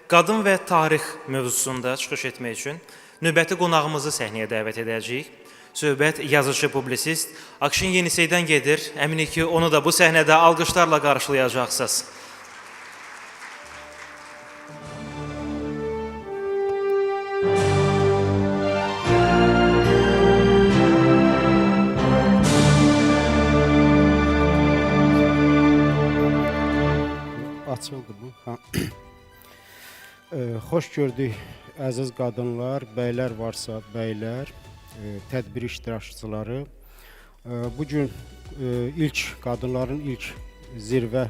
qadın və tarix mövzusunda çıxış etmək üçün növbəti qonağımızı səhnəyə dəvət edəcəyik. Söhbət yazıcı, publisist Akşin Yeniseydən gedir. Əminik ki, onu da bu səhnədə alqışlarla qarşılayacaqsınız. Açıldı bu. Xoş gördük əziz qadınlar, bəylər varsa bəylər, tədbir iştirakçıları. Bugün qadınların ilk zirvə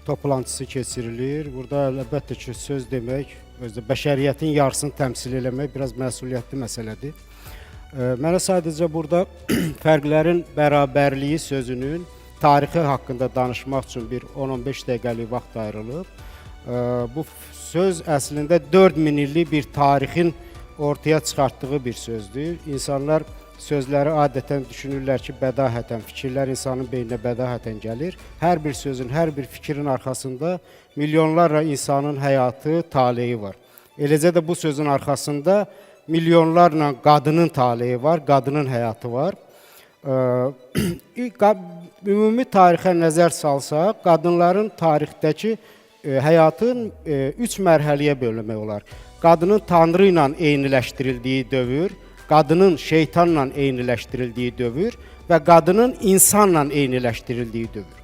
toplantısı keçirilir. Burada əlbəttə ki, söz demək, özdə bəşəriyyətin yarısını təmsil eləmək biraz məsuliyyətli məsələdir. Mənə sadəcə burada fərqlərin bərabərliyi sözünün tarixi haqqında danışmaq üçün bir 10-15 dəqiqəlik vaxt ayrılıb. Bu söz əslində 4000 illik bir tarixin ortaya çıxartdığı bir sözdür. İnsanlar sözləri adətən düşünürlər ki, bədahətən, fikirlər insanın beyninə bədahətən gəlir. Hər bir sözün, hər bir fikrin arxasında milyonlarla insanın həyatı, taleyi var. Eləcə də bu sözün arxasında milyonlarla qadının taleyi var, qadının həyatı var. Ümumi tarixə nəzər salsaq, qadınların tarixdəki həyatın 3 mərhələyə bölünmək olar. Qadının Tanrı ilə eyniləşdirildiyi dövr, qadının şeytanla eyniləşdirildiyi dövr və qadının insanla eyniləşdirildiyi dövr.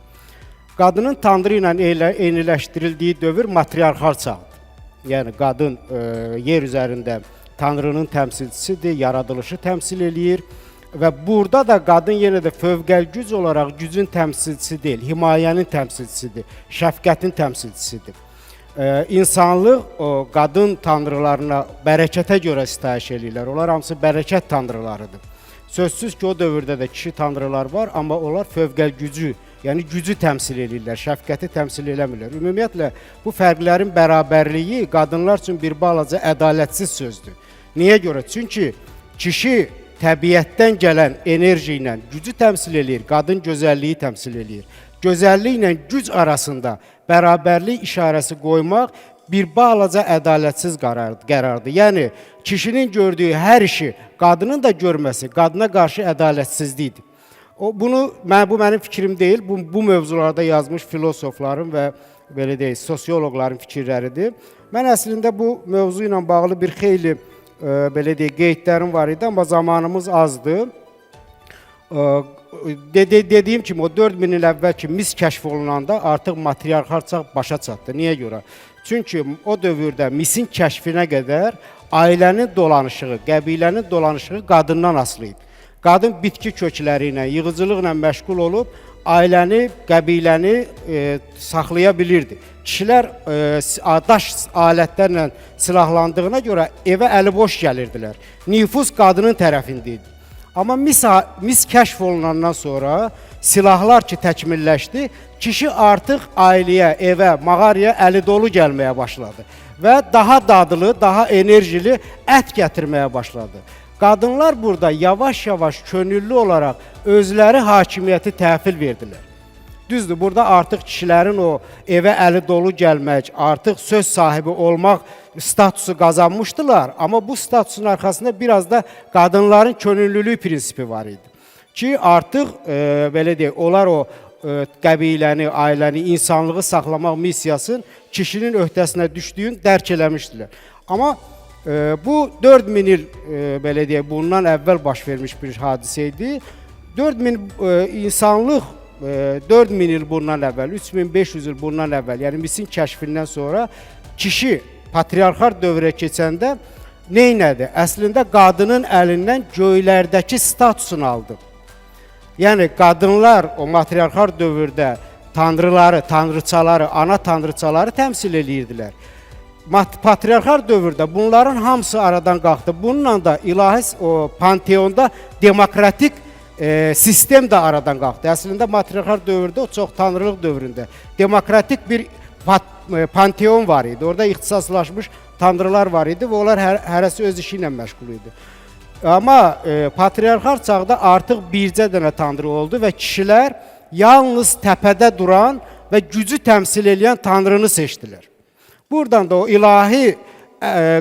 Qadının Tanrı ilə eyniləşdirildiyi dövr matriarxal çağdır. Yəni, qadın yer üzərində Tanrının təmsilçisidir, yaradılışı təmsil eləyir. Və burada da qadın yenə də fövqəlgüc olaraq gücün təmsilçisi deyil, himayənin təmsilçisidir, şəfqətin təmsilçisidir. İnsanlıq o qadın tanrılarına bərəkətə görə sitayiş eləyirlər. Onlar hamısı bərəkət tanrılarıdır. Sözsüz ki, o dövrdə də kişi tanrılar var, amma onlar fövqəlgücü, yəni gücü təmsil eləyirlər, şəfqəti təmsil eləmirlər. Ümumiyyətlə, bu fərqlərin bərabərliyi qadınlar üçün bir balaca ədalətsiz sözdür. Niyə görə? Çünki kişi təbiətdən gələn enerji ilə gücü təmsil eləyir, qadın gözəlliyi təmsil eləyir. Gözəllik ilə güc arasında bərabərlik işarəsi qoymaq bir balaca ədalətsiz qərardır. Yəni, kişinin gördüyü hər işi qadının da görməsi qadına qarşı ədalətsizlikdir. Bu mənim fikrim deyil, bu mövzularda yazmış filosofların və belə deyək, sosioloqların fikirləridir. Mən əslində bu mövzu ilə bağlı bir xeyli belə deyək, qeydlərim var idi, amma zamanımız azdır. Dediyim kimi, o 4000 il əvvəl ki, mis kəşf olunanda artıq matriarxal çağ başa çatdı. Niyə görə? Çünki o dövrdə misin kəşfinə qədər ailənin dolanışığı, qəbilənin dolanışığı qadından asılı idi. Qadın bitki kökləri ilə, yığıcılıqla məşğul olub, ailəni, qəbiləni saxlaya bilirdi. Kişilər daş alətlərlə silahlandığına görə evə əli boş gəlirdilər. Nüfuz qadının tərəfində idi. Amma mis kəşf olunandan sonra silahlar ki təkmilləşdi, kişi artıq ailəyə, evə, mağaraya əli dolu gəlməyə başladı və daha dadlı, daha enerjili ət gətirməyə başladı. Qadınlar burada yavaş-yavaş könüllü olaraq özləri hakimiyyəti təhvil verdilər. Düzdür, burada artıq kişilərin o evə əli dolu gəlmək, artıq söz sahibi olmaq statusu qazanmışdılar. Amma bu statusun arxasında biraz da qadınların könüllülük prinsipi var idi. Ki artıq, belə deyək, onlar o qəbiləni, ailəni, insanlığı saxlamaq missiyasının kişinin öhdəsinə düşdüyünü dərk eləmişdilər. Amma bu 4000 il, belə deyək, bundan əvvəl baş vermiş bir hadisə idi. 4000 insanlıq 4000 il bundan əvvəl, 3500 il bundan əvvəl, yəni misin kəşfindən sonra kişi patriarxal dövrə keçəndə neynədi? Əslində qadının əlindən göylərdəki statusunu aldı. Yəni qadınlar o matriarxal dövrdə tanrıları, tanrıçaları, ana tanrıçaları təmsil eləyirdilər. Patriarxal dövrdə bunların hamısı aradan qalxdı. Bununla da ilahi o panteonda demokratik sistem də aradan qalxdı. Əslində matriarxal dövrdə, o çox tanrılıq dövründə demokratik bir panteon var idi. Orada ixtisaslaşmış tanrılar var idi və onlar hərəsi öz işi ilə məşğul idi. Amma patriarxal çağda artıq bircə dənə tanrı oldu və kişilər yalnız təpədə duran və gücü təmsil edən tanrını seçdilər. Buradan da o ilahi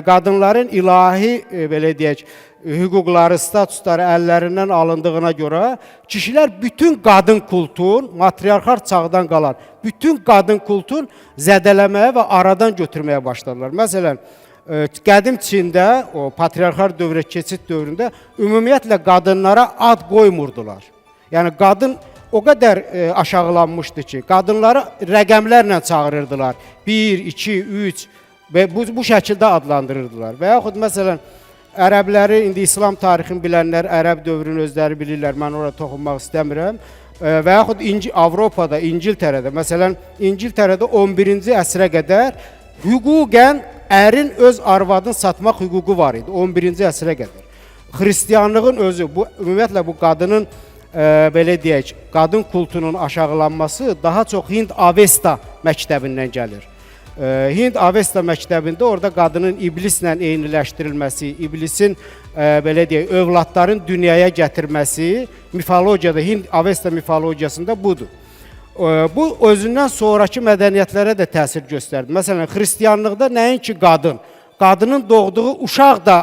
qadınların ilahi belə deyək hüquqları, statusları əllərindən alındığına görə kişilər bütün qadın kultun, matriarxal çağdan qalan bütün qadın kultun zədələməyə və aradan götürməyə başladılar. Məsələn, qədim Çində, o patriarxal dövrə keçid dövründə ümumiyyətlə qadınlara ad qoymurdular. Yəni qadın o qədər aşağılanmışdı ki, qadınları rəqəmlərlə çağırırdılar. 1, 2, 3 və bu şəkildə adlandırırdılar. Və yaxud məsələn, ərəbləri, indi İslam tarixini bilənlər, ərəb dövrünü özləri bilirlər, mən oraya toxunmaq istəmirəm. Və yaxud Avropada, İngiltərədə, məsələn, İngiltərədə 11-ci əsrə qədər hüquqən ərin öz arvadını satmaq hüququ var idi, 11-ci əsrə qədər. Xristianlığın özü, ümumiyyətlə bu qadının, belə deyək, qadın kultunun aşağılanması daha çox Hind Avesta məktəbindən gəlir. Hind Avesta məktəbində orada qadının iblislə eyniləşdirilməsi, iblisin belə deyək, övladların dünyaya gətirməsi mifologiyada, Hind Avesta mifologiyasında budur. Bu özündən sonraki mədəniyyətlərə də təsir göstərdi. Məsələn, xristianlıqda nəinki qadın, qadının doğduğu uşaq da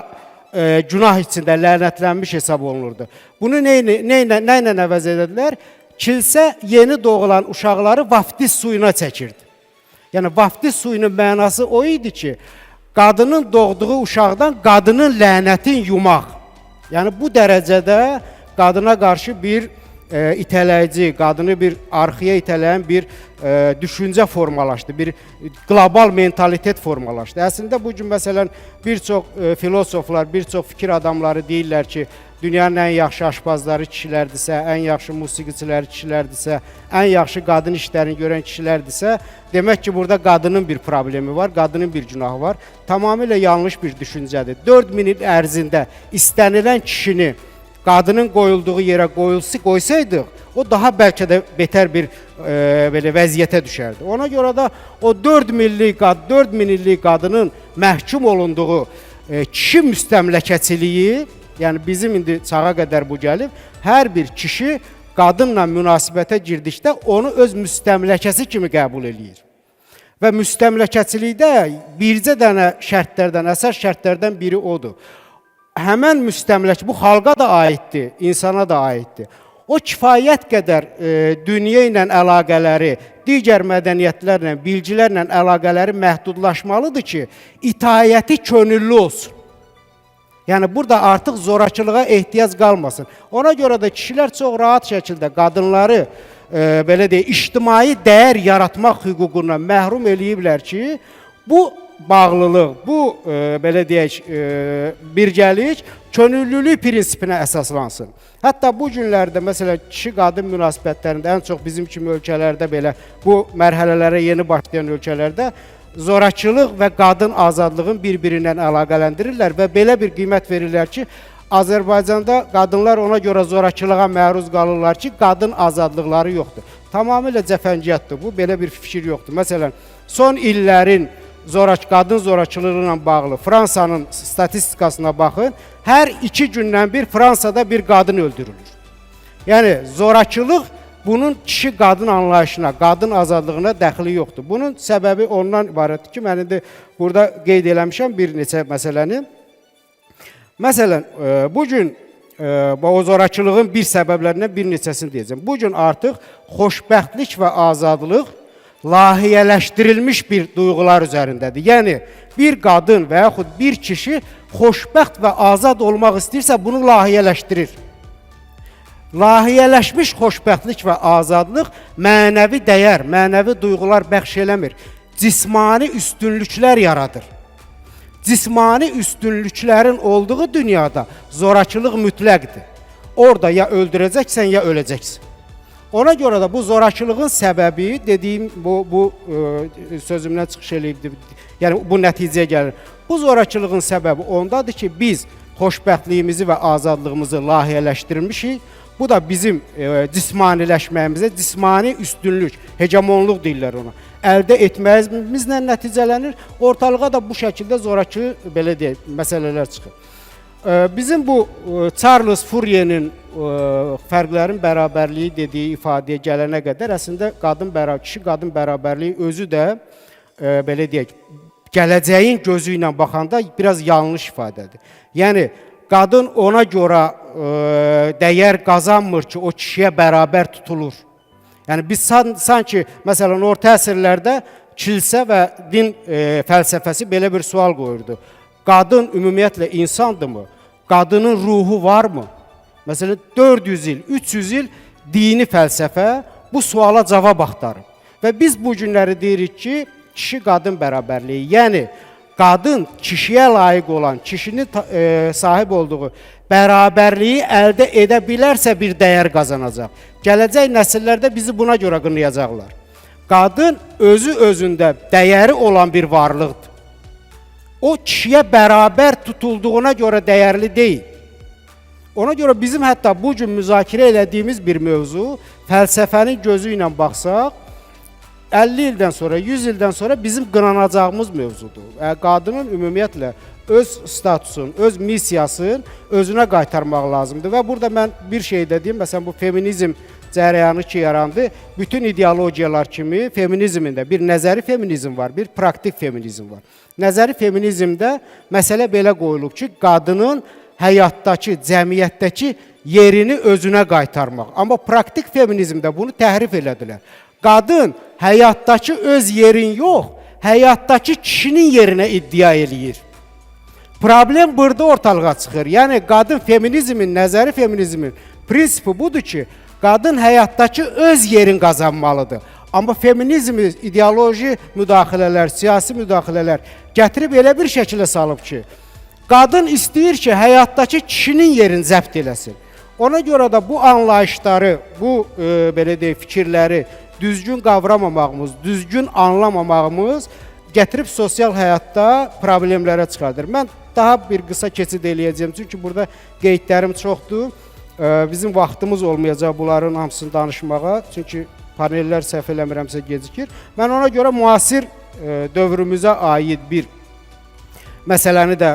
günah içində lənətlənmiş hesab olunurdu. Bunu nə ilə əvəz edədilər? Kilsə yeni doğulan uşaqları vaftiz suyuna çəkirdi. Yəni, vaftiz suyunun mənası o idi ki, qadının doğduğu uşaqdan qadının lənətin yumaq. Yəni, bu dərəcədə qadına qarşı bir itələyici, qadını bir arxaya itələyən bir düşüncə formalaşdı, bir qlobal mentalitet formalaşdı. Əslində, bugün məsələn, bir çox filosoflar, bir çox fikir adamları deyirlər ki, dünyanın ən yaxşı aşpazları kişilərdirsə, ən yaxşı musiqiçiləri kişilərdirsə, ən yaxşı qadın işlərini görən kişilərdirsə, demək ki, burada qadının bir problemi var, qadının bir günahı var. Tamamilə yanlış bir düşüncədir. 4000 il ərzində istənilən kişini qadının qoyulduğu yerə qoysaydıq, o daha bəlkə də betər bir belə vəziyyətə düşərdi. Ona görə də o 4000 illik qadının məhkum olunduğu kişi müstəmləkəçiliyi, yəni bizim indi çağa qədər bu gəlib, hər bir kişi qadınla münasibətə girdikdə onu öz müstəmləkəsi kimi qəbul eləyir. Və müstəmləkəçilikdə bircə dənə şərtlərdən, əsas şərtlərdən biri odur. Həmən müstəmlək, bu xalqa da aiddir, insana da aiddir. O kifayət qədər dünya ilə əlaqələri, digər mədəniyyətlərlə, bilgilərlə əlaqələri məhdudlaşmalıdır ki, itaəti könüllü olsun. Yəni, burada artıq zorakılığa ehtiyac qalmasın. Ona görə də kişilər çox rahat şəkildə qadınları, belə deyək, ictimai dəyər yaratmaq hüququndan məhrum eləyiblər ki, bu bağlılıq, bu belə deyək, birgəlik könüllülük prinsipinə əsaslansın. Hətta bu günlərdə, məsələn, kişi-qadın münasibətlərində, ən çox bizim kimi ölkələrdə belə, bu mərhələlərə yeni başlayan ölkələrdə zorakılıq və qadın azadlığın bir-birindən əlaqələndirirlər və belə bir qiymət verirlər ki, Azərbaycanda qadınlar ona görə zorakılığa məruz qalırlar ki, qadın azadlıqları yoxdur. Tamamilə cəfəngiyatdır bu, belə bir fikir yoxdur. Məsələn, son illərin qadın zorakılığı ilə bağlı Fransanın statistikasına baxın, hər 2 gündən bir Fransada bir qadın öldürülür. Yəni, zorakılıq bunun kişi-qadın anlayışına, qadın azadlığına dəxli yoxdur. Bunun səbəbi ondan ibarətdir ki, mən indi burada qeyd eləmişəm bir neçə məsələni. Məsələn, bugün o zorakılığın bir səbəblərindən bir neçəsini deyəcəm. Bugün artıq xoşbəxtlik və azadlıq layihələşdirilmiş bir duyğular üzərindədir. Yəni, bir qadın və yaxud bir kişi xoşbəxt və azad olmaq istəyirsə, bunu layihələşdirir. Layihələşmiş xoşbəxtlik və azadlıq mənəvi dəyər, mənəvi duyğular bəxş eləmir. Cismani üstünlüklər yaradır. Cismani üstünlüklərin olduğu dünyada zorakılıq mütləqdir. Orada ya öldürəcəksən, ya öləcəksən. Ona görə də bu zorakılığın səbəbi, dediyim bu sözümdən çıxış eləyibdir, yəni bu nəticəyə gəlir. Bu zorakılığın səbəbi ondadır ki, biz xoşbəxtliyimizi və azadlığımızı layihələşdirmişik. Bu da bizim cismaniləşməyimizə, cismani üstünlük, hegemonluq deyirlər ona, əldə etməyimizlə nəticələnir. Ortalığa da bu şəkildə zorakı, belə deyək, məsələlər çıxır. Bizim bu Charles Fourier'in fərqlərin bərabərliyi dediyi ifadəyə gələnə qədər əslində kişi-qadın bərabərliyi özü də belə deyək, gələcəyin gözü ilə baxanda biraz yanlış ifadədir. Yəni qadın ona görə dəyər qazanmır ki, o kişiyə bərabər tutulur. Yəni biz sanki məsələn orta əsrlərdə kilsə və din fəlsəfəsi belə bir sual qoyurdu. Qadın ümumiyyətlə insandırmı? Qadının ruhu varmı? Məsələn 400 il, 300 il dini fəlsəfə bu suala cavab axtarır. Və biz bu günləri deyirik ki, kişi-qadın bərabərliyi, yəni qadın kişiyə layiq olan, kişinin sahib olduğu bərabərliyi əldə edə bilərsə bir dəyər qazanacaq. Gələcək nəsillərdə bizi buna görə qınayacaqlar. Qadın özü özündə dəyəri olan bir varlıqdır. O kişiyə bərabər tutulduğuna görə dəyərli deyil. Ona görə bizim hətta bu gün müzakirə elədiyimiz bir mövzu fəlsəfənin gözü ilə baxsaq 50 ildən sonra, 100 ildən sonra bizim qınanacağımız mövzudur. Qadının ümumiyyətlə öz statusun, öz missiyasını özünə qaytarmaq lazımdır. Və burada mən bir şey də deyim, məsələn bu feminizm cərəyanı ki yarandı, bütün ideologiyalar kimi feminizmin də bir nəzəri feminizm var, bir praktik feminizm var. Nəzəri feminizmdə məsələ belə qoyulub ki, qadının həyatdakı, cəmiyyətdəki yerini özünə qaytarmaq. Amma praktik feminizmdə bunu təhrif elədilər. Qadın həyatdakı öz yerin yox, həyatdakı kişinin yerinə iddia eləyir. Problem burada ortalığa çıxır. Yəni qadın feminizmin, nəzəri feminizmin prinsipi budur ki, qadın həyatdakı öz yerin qazanmalıdır. Amma feminizmi ideoloji müdaxilələr, siyasi müdaxilələr gətirib elə bir şəkilə salıb ki, qadın istəyir ki, həyatdakı kişinin yerini zəbt eləsin. Ona görə də bu anlayışları, bu belə deyək, fikirləri düzgün qavramamağımız, düzgün anlamamağımız gətirib sosial həyatda problemlərə çıxardır. Mən daha bir qısa keçid eləyəcəm, çünki burada qeydlərim çoxdur. Bizim vaxtımız olmayacaq bunların hamısını danışmağa, çünki panellər səhv eləmirəmsə gecikir. Mən ona görə müasir dövrümüzə aid bir məsələni də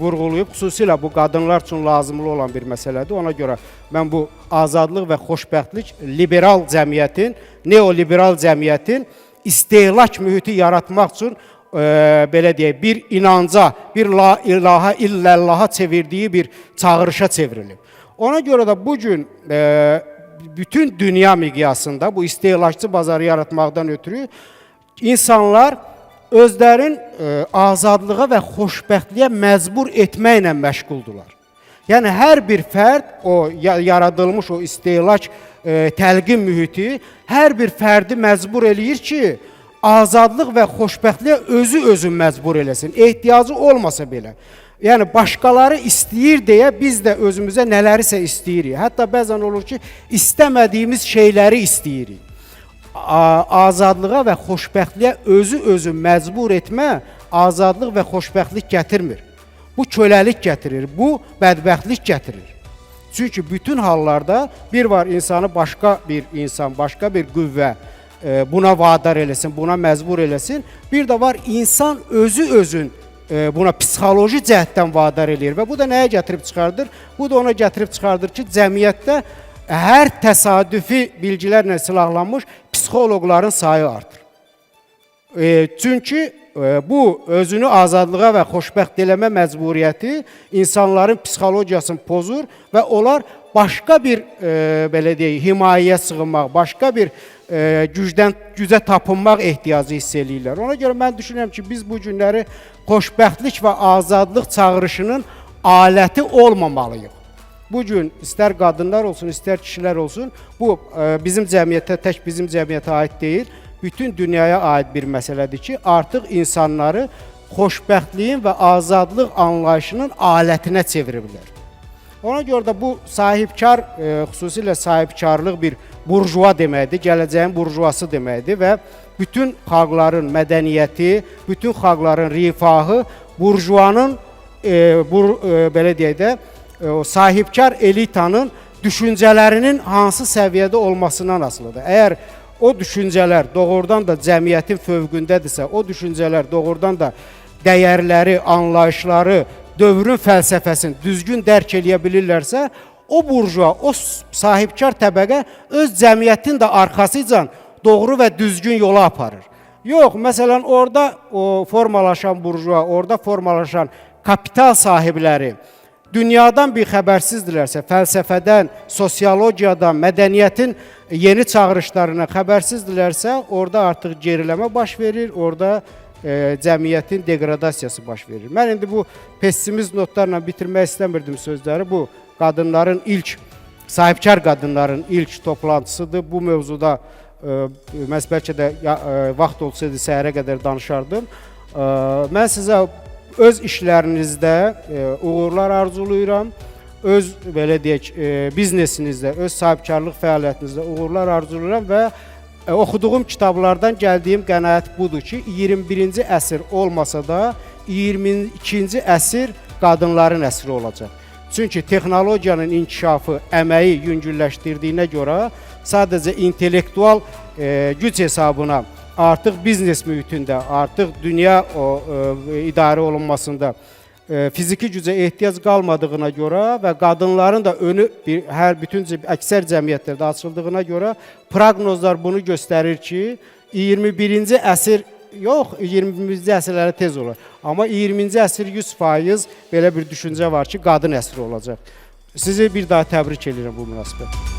vurğulayıb, xüsusilə bu qadınlar üçün lazımlı olan bir məsələdir. Ona görə mən bu azadlıq və xoşbəxtlik liberal cəmiyyətin, neoliberal cəmiyyətin istehlak mühiti yaratmaq üçün belə deyək, bir inanca, bir la ilaha illəllaha çevirdiyi bir çağırışa çevrilib. Ona görə də bugün bütün dünya miqyasında bu istehlakçı bazarı yaratmaqdan ötürü insanlar özlərin azadlığa və xoşbəxtliyə məcbur etməklə məşğuldular. Yəni hər bir fərd o yaradılmış o istehlak təlqin mühiti hər bir fərdi məcbur eləyir ki, azadlıq və xoşbəxtliyə özü məcbur eləsin, ehtiyacı olmasa belə. Yəni başqaları istəyir deyə biz də özümüzə nələrisə istəyirik. Hətta bəzən olur ki, istəmədiyimiz şeyləri istəyirik. Azadlığa və xoşbəxtliyə özü məcbur etmə, azadlıq və xoşbəxtlik gətirmir. Bu köləlik gətirir, bu bədbəxtlik gətirir. Çünki bütün hallarda bir var insanı başqa bir insan, başqa bir qüvvə buna vadar eləsin, buna məcbur eləsin. Bir də var insan özün buna psixoloji cəhətdən vadar eləyir və bu da nəyə gətirib çıxardır? Bu da ona gətirib çıxardır ki, cəmiyyətdə hər təsadüfi bilgilərlə silahlanmış psixoloqların sayı artır. Çünki bu özünü azadlığa və xoşbəxt eləmə məcburiyyəti insanların psixologiyasını pozur və onlar başqa bir belə deyək, himayəyə sığınmaq, başqa bir gücə tapınmaq ehtiyacı hiss eləyirlər. Ona görə mən düşünürəm ki, biz bu günləri xoşbəxtlik və azadlıq çağırışının aləti olmamalıyıq. Bugün istər qadınlar olsun, istər kişilər olsun, bu bizim cəmiyyətə, tək bizim cəmiyyətə aid deyil, bütün dünyaya aid bir məsələdir ki, artıq insanları xoşbəxtliyin və azadlıq anlayışının alətinə çeviriblər. Ona görə də bu sahibkar, xüsusilə sahibkarlıq bir burjuva deməkdir, gələcəyin burjuvası deməkdir və bütün xalqların mədəniyyəti, bütün xalqların rifahı burjuvanın, belə deyək də, sahibkar elitanın düşüncələrinin hansı səviyyədə olmasından asılıdır. Əgər o düşüncələr doğrudan da cəmiyyətin fövqündədirsə, o düşüncələr doğrudan da dəyərləri, anlayışları, dövrün fəlsəfəsini düzgün dərk eləyə bilirlərsə, o burjuva, o sahibkar təbəqə öz cəmiyyətin də arxasıcan doğru və düzgün yola aparır. Yox, məsələn, orada o formalaşan burjua, orada formalaşan kapital sahibləri dünyadan bir xəbərsizdirlərsə, fəlsəfədən, sosiologiyadan, mədəniyyətin yeni çağırışlarından xəbərsizdirlərsə, orada artıq geriləmə baş verir, orada cəmiyyətin degradasiyası baş verir. Mən indi bu pessimist notlarla bitirmək istəmirdim sözləri. Bu qadınların sahibkar qadınların ilk toplantısıdır. Bu mövzuda məhz bəlkə də vaxt olsaydı səhərə qədər danışardım. Mən sizə öz işlərinizdə uğurlar arzulayıram. Öz belə deyək, biznesinizdə, öz sahibkarlıq fəaliyyətinizdə uğurlar arzulayıram və oxuduğum kitablardan gəldiyim qənaət budur ki, 21-ci əsr olmasa da 22-ci əsr qadınların əsri olacaq. Çünki texnologiyanın inkişafı əməyi yüngülləşdirdiyinə görə sadəcə intellektual güc hesabına artıq biznes mühitində, artıq dünya idarə olunmasında fiziki gücə ehtiyac qalmadığına görə və qadınların da önü əksər cəmiyyətlərdə açıldığına görə proqnozlar bunu göstərir ki, 21-ci əsr yox, 20-ci əsrlərə tez olur. Amma 20-ci əsr 100% belə bir düşüncə var ki, qadın əsri olacaq. Sizi bir daha təbrik edirəm bu münasibət.